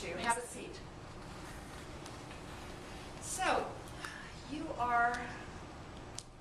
you. Have a seat. So, you are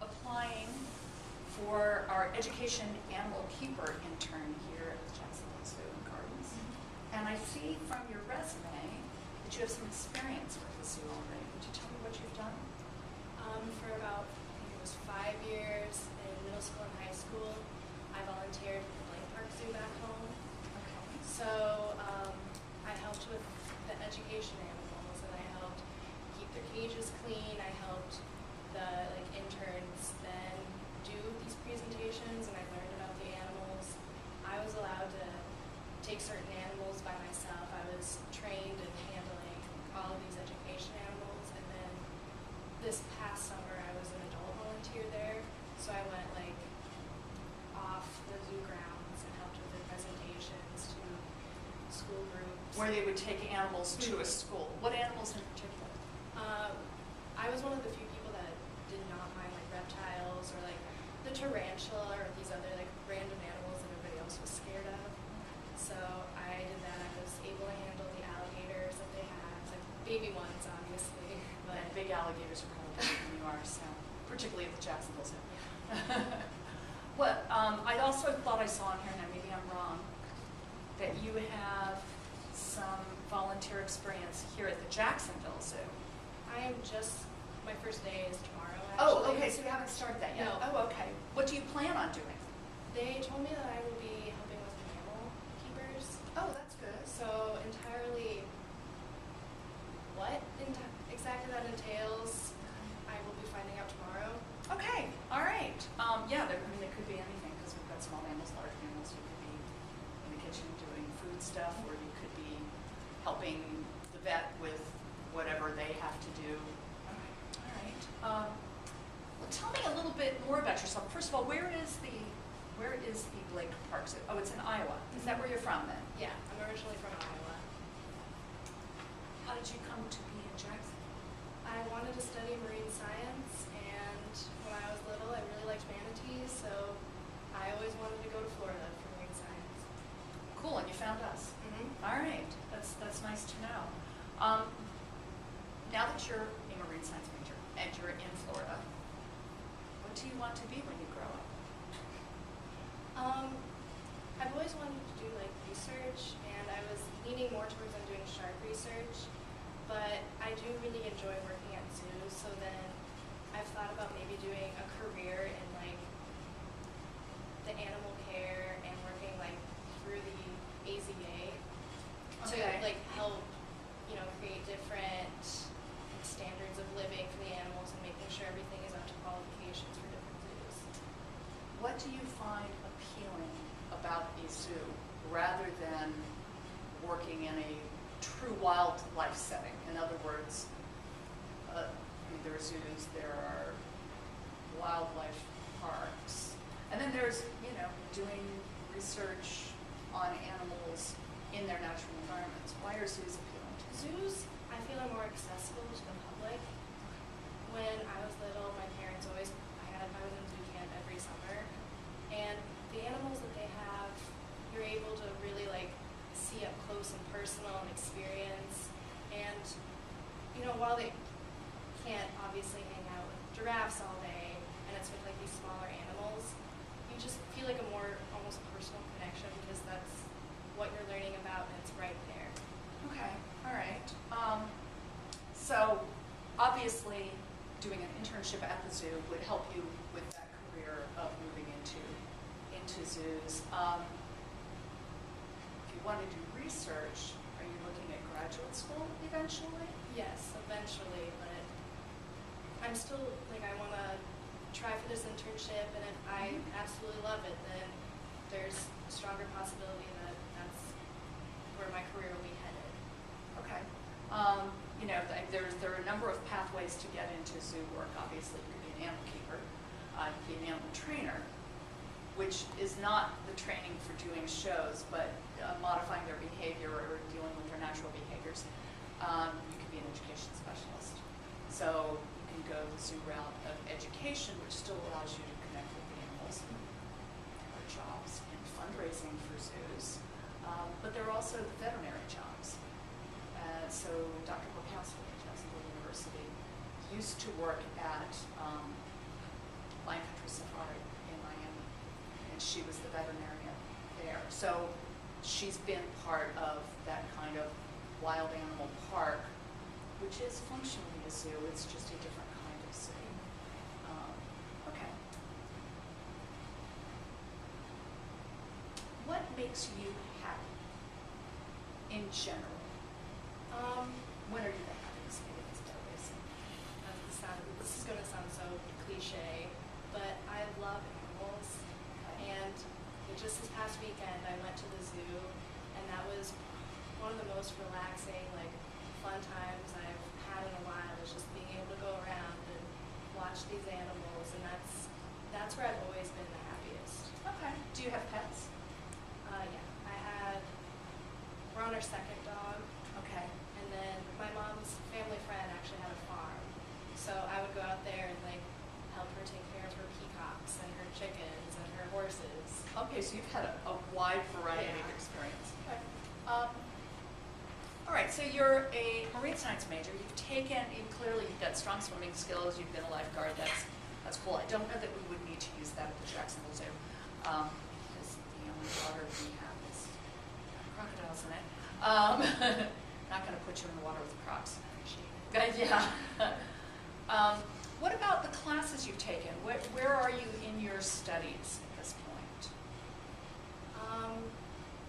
applying for our education animal keeper intern here at the Jacksonville Zoo and Gardens. And I see from your resume that you have some experience with the zoo already. Would you tell me what you've done? For about, I think it was 5 years in middle school and high school, I volunteered at the Blank Park Zoo back home. Okay. So I helped with the education animals, and I helped keep their cages clean. I helped the interns then do these presentations, and I learned about the animals. I was allowed to take certain animals by myself. I was trained in handling all of these education animals, and then this past summer I was an adult volunteer there, so I went off the zoo grounds and helped with their presentations to school groups. Where they would take animals to a school. What animals in particular? I was one of the few people that did not mind reptiles or the tarantula or these other random animals that everybody else was scared of. So I did that. I was able to handle the alligators that they have, baby ones obviously, but And big alligators are probably bigger than you are, so particularly at the Jacksonville Zoo. Well, I also thought I saw in here, now maybe I'm wrong, that you have some volunteer experience here at the Jacksonville Zoo. I am just, my first day is tomorrow actually. Oh, okay, so you haven't started that yet? No. Oh, okay. What do you plan on doing? They told me that I will be helping with animal keepers. Oh, that's good. So entirely what exactly that entails, I will be finding out tomorrow. Okay, all right. Yeah, there could be anything because we've got small mammals, large mammals. You could be in the kitchen doing food stuff, or you could be helping the vet with whatever they have to do. All right. Well, tell me a little bit more about yourself. First of all, where is the Blake Park Zoo? Oh, it's in Iowa. Is that where you're from then? Yeah, I'm originally from Iowa. How did you come to be in Jackson? I wanted to study marine science, and when I was little, I really liked manatees, so I always wanted to go to Florida for marine science. Cool, and you found us. All right, that's nice to know. Now that you're a marine science major and you're in Florida, what do you want to be when you grow up? I've always wanted to do research, and I was leaning more towards doing shark research, but I do really enjoy working at zoos, so then I've thought about maybe doing a career in the animal care and working through the AZA to Okay. help create different standards of living for the animals and making sure everything is up to qualifications for different zoos. What do you find appealing about a zoo rather than working in a true wildlife setting? In other words, there are zoos, there are wildlife parks, and then there's, doing research on animals in their natural environments. Why are zoos appealing to you? Zoos, I feel, are more accessible to the public. When I was little, my parents I was in zoo camp every summer, and the animals that they have, you're able to really see up close and personal and experience. And while they can't obviously hang out with giraffes all day, and it's with these smaller animals, you just feel a more almost personal connection because that's what you're learning about, and it's right there. Okay, all right. So obviously doing an internship at the zoo would help you with that career of moving into zoos. If you want to do research, are you looking at graduate school eventually? Yes, eventually, but I'm still, I want to try for this internship, and if I absolutely love it, then there's a stronger possibility that that's where my career will be headed. Okay. There are a number of pathways to get into zoo work. Obviously, you could be an animal keeper, you could be an animal trainer, which is not the training for doing shows, but modifying their behavior or dealing with their natural behaviors. You could be an education specialist. So you can go the zoo route of education, which still allows you to connect with the animals. There are jobs in fundraising for zoos, but there are also the veterinary jobs. Dr. Borkowski at Jacksonville University, used to work at Lion Country Safari in Miami, and she was the veterinarian there. So she's been part of that kind of wild animal park, which is functionally a zoo. It's just a different kind of zoo. Okay. What makes you happy in general? When are you the happiest? Maybe that's better way of saying it. This is going to sound so cliche, but I love animals. And just this past weekend, I went to the zoo, and that was one of the most relaxing, like, fun times I've had in a while. Is just being able to go around and watch these animals, and that's where I've always been the happiest. Okay. Do you have pets? Yeah, we're on our second dog. Okay. And then my mom's family friend actually had a farm. So I would go out there and like help her take care of her peacocks and her chickens and her horses. Okay, so you've had a wide variety of Yeah. experience. Okay. All right, so you're a marine science major. Clearly you've got strong swimming skills. You've been a lifeguard. That's cool. I don't know that we would need to use that at the Jacksonville Zoo, because the only water we have is crocodiles in it. Not going to put you in the water with crocs. Yeah. What about the classes you've taken? Where are you in your studies at this point?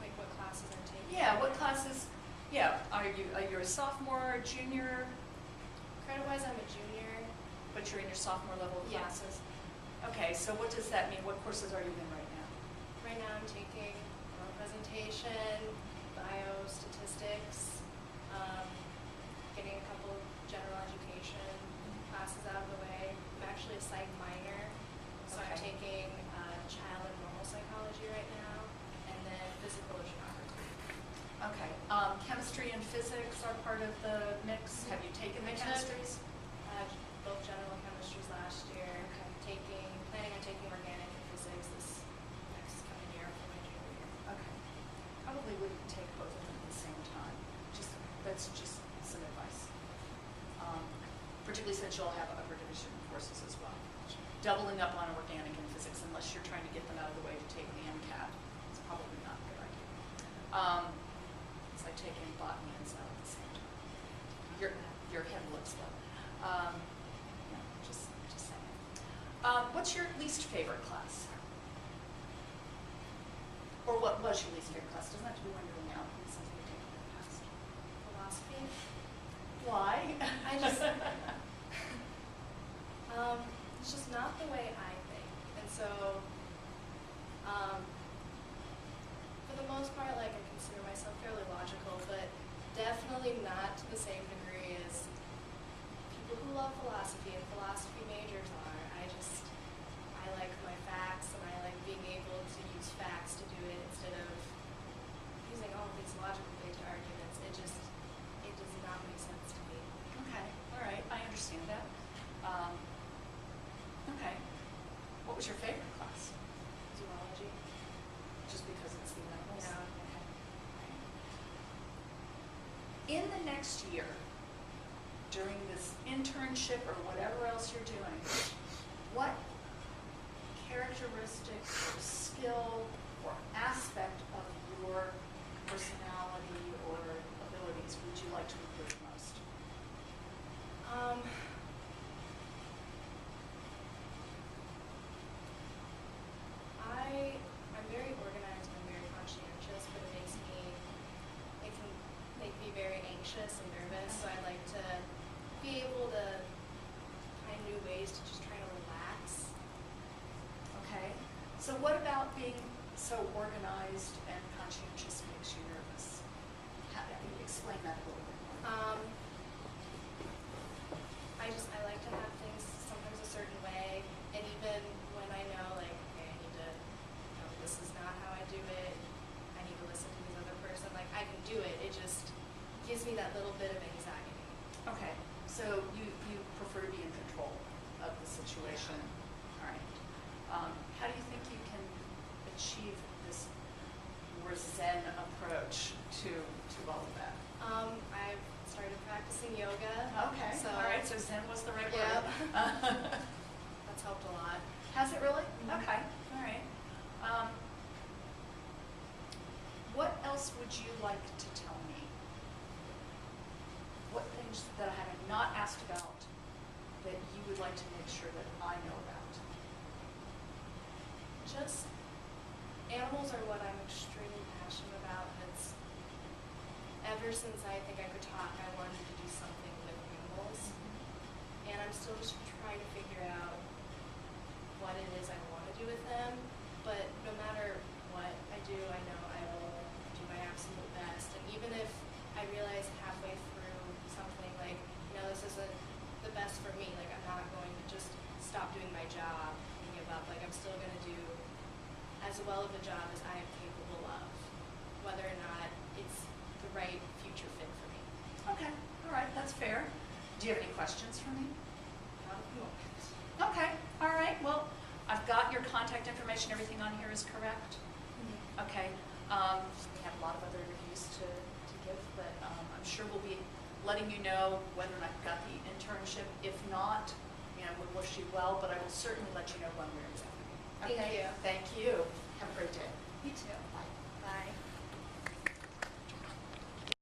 Like what classes I'm taking? Yeah, what classes? Yeah, are you a sophomore, junior? Credit-wise, I'm a junior. But you're in your sophomore level of Yeah. classes? Okay, so what does that mean? What courses are you in right now? Right now I'm taking oral presentation, bio, statistics, getting a couple general education classes out of the way. I'm actually a psych minor, so I'm Okay. taking child and normal psychology right now, and then physical oceanography. Okay, chemistry and physics are part of the mix. Have you taken the I took- chemistries? Both general chemistries last year. Okay. Planning on taking organic and physics this next coming year for my junior year. Okay. Probably wouldn't take both of them at the same time. That's just some advice. Particularly since you'll have upper division courses as well. Doubling up on organic and physics, unless you're trying to get them out of the way to take the MCAT, it's probably not a good idea. It's like taking botany and zoology at the same time. Your head looks low. Just saying. What's your least favorite class? Or what was your least favorite class? Doesn't have to be one you're in now. It's something you've taken in the past. Philosophy. Why? I just, it's just not the way I think. And so, for the most part, like, I consider myself fairly logical, but definitely not to the same degree as people who love philosophy and philosophy majors are. I like my facts, and I like being able to use facts to do it instead of using all of these logical-based arguments. It does not make sense to me. Okay, all right, I understand that. Okay, what was your favorite class? Zoology. Just because it's the animals? Yeah. Okay. In the next year, during this internship or whatever else you're doing, what characteristic or skill or aspect of your personality or abilities would you like to improve most? I'm very organized and I'm very conscientious, but it can make me very anxious and nervous, so I like to be able to find new ways to just try to relax. Okay, so what about being so organized and conscientious makes you nervous? Explain that a little bit more. I like to have things sometimes a certain way, and even when I know, like, okay, I need to, this is not how I do it, I need to listen to this other person, like, I can do it, it just gives me that little bit of anxiety. Okay, so you prefer to be in control of the situation. All right. How do you think you can achieve this more Zen approach to all of that? I've started practicing practicing yoga. Okay, So, all right, so Zen was the right word. Yep. That's helped a lot. Has it really? Mhm. Okay, all right. What else would you like to tell me? What things that I have not asked about that you would like to make sure that I know about? Just animals are what I'm extremely passionate about. It's ever since I think I could talk, I wanted to do something with animals. And I'm still just trying to figure out what it is I want to do with them. But no matter what I do, I know I will do my absolute best. And even if I realize halfway through something like, this isn't the best for me, like I'm not going to just stop doing my job and give up. Like I'm still going to do as well of a job as I am capable of, whether or not it's the right future fit for me. Okay, all right, that's fair. Do you have any questions for me? Not at the moment. Okay, all right, well, I've got your contact information, everything on here is correct? Okay, we have a lot of other interviews to give, but I'm sure we'll be letting you know whether or not you got the internship. If not, we wish you well, but I will certainly let you know when we're examining. Thank you. Thank you. Have a great day. You too. Bye. Bye.